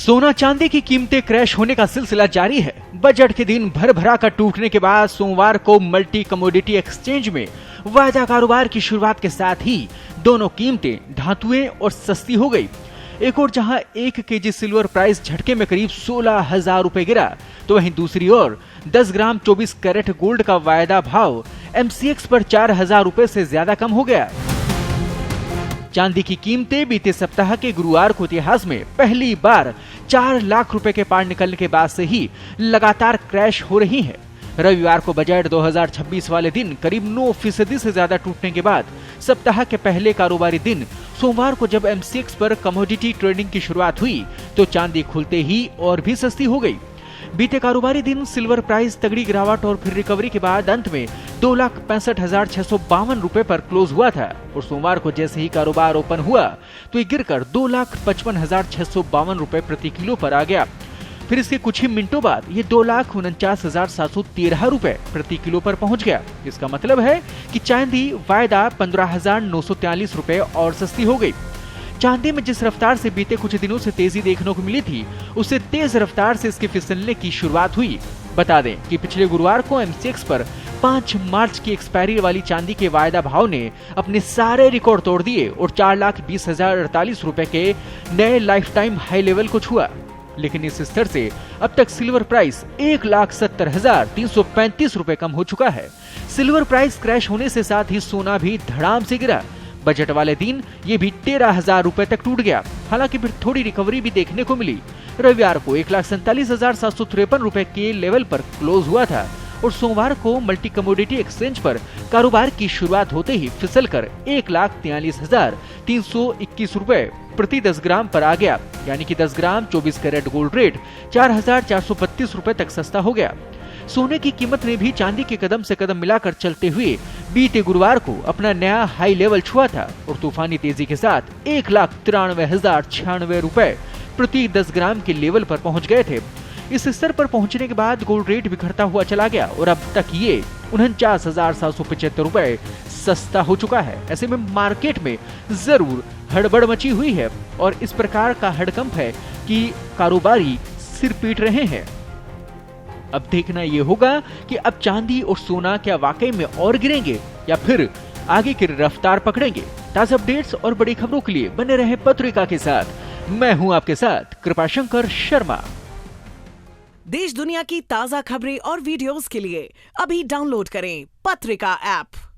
सोना चांदी की कीमतें क्रैश होने का सिलसिला जारी है। बजट के दिन भर भरा का टूटने के बाद सोमवार को मल्टी कमोडिटी एक्सचेंज में वायदा कारोबार की शुरुआत के साथ ही दोनों कीमतें धातुएं और सस्ती हो गई। एक और जहां 1 केजी सिल्वर प्राइस झटके में करीब 16,000 रुपए गिरा, तो वहीं दूसरी ओर 10 ग्राम 24 कैरेट गोल्ड का वायदा भाव MCX पर 4,000 रुपए से ज्यादा कम हो गया। चांदी की कीमतें बीते सप्ताह के गुरुवार को इतिहास में पहली बार 4 लाख रुपए के पार निकलने के बाद से ही लगातार क्रैश हो रही है। रविवार को बजट 2026 वाले दिन करीब 9% से ज्यादा टूटने के बाद सप्ताह के पहले कारोबारी दिन सोमवार को जब MCX पर कमोडिटी ट्रेडिंग की शुरुआत हुई तो चांदी खुलते ही और भी सस्ती हो गई। बीते कारोबारी दिन सिल्वर प्राइस तगड़ी गिरावट और फिर रिकवरी के बाद अंत में 2,65,652 रुपए पर क्लोज हुआ था और सोमवार को जैसे ही कारोबार ओपन हुआ तो ये गिरकर 2,55,652 रुपए प्रति किलो पर आ गया। फिर इसके कुछ ही मिनटों बाद ये 2,49,713 रुपए प्रति किलो पर पहुंच गया। इसका मतलब है कि चांदी वायदा 15,943 रुपए और सस्ती हो गई। चांदी में जिस रफ्तार से बीते कुछ दिनों से तेजी देखने को मिली थी, उससे तेज रफ्तार से इसके फिसलने की शुरुआत हुई। बता दें कि पिछले गुरुवार को MCX पर 5 मार्च की एक्सपायरी वाली चांदी के वायदा भाव ने अपने सारे रिकॉर्ड तोड़ दिए और 4,20,048 रुपए के नए लाइफ टाइम हाई लेवल को छुआ। लेकिन इस स्तर से अब तक सिल्वर प्राइस 1,70,335 रुपए कम हो चुका है। सिल्वर प्राइस क्रैश होने से साथ ही सोना भी धड़ाम से गिरा। बजट वाले दिन ये भी 13,000 रुपए तक टूट गया। हालांकि फिर थोड़ी रिकवरी भी देखने को मिली। रविवार को 1,47,753 रुपए के लेवल पर क्लोज हुआ था और सोमवार को मल्टी कमोडिटी एक्सचेंज पर कारोबार की शुरुआत होते ही फिसलकर 1,43,321 रुपए प्रति 10 ग्राम पर आ गया। यानी कि 10 ग्राम 24 कैरेट गोल्ड रेट 4,432 रुपए तक सस्ता हो गया। सोने की कीमत ने भी चांदी के कदम से कदम मिलाकर चलते हुए बीते गुरुवार को अपना नया हाई लेवल छुआ था और तूफानी तेजी के साथ 1,93,096 रुपए प्रति 10 ग्राम के लेवल पर पहुंच गए थे। इस स्तर पर पहुंचने के बाद गोल्ड रेट बिखरता हुआ चला गया और अब तक ये 49,775 रुपए सस्ता हो चुका है। ऐसे में मार्केट में जरूर हड़बड़ मची हुई है और इस प्रकार का हड़कंप है कि कारोबारी सिर पीट रहे हैं। अब देखना ये होगा कि अब चांदी और सोना क्या वाकई में और गिरेंगे या फिर आगे की रफ्तार पकड़ेंगे। ताजा अपडेट्स और बड़ी खबरों के लिए बने रहें पत्रिका के साथ। मैं हूं आपके साथ कृपाशंकर शर्मा। देश दुनिया की ताजा खबरें और वीडियोस के लिए अभी डाउनलोड करें पत्रिका ऐप।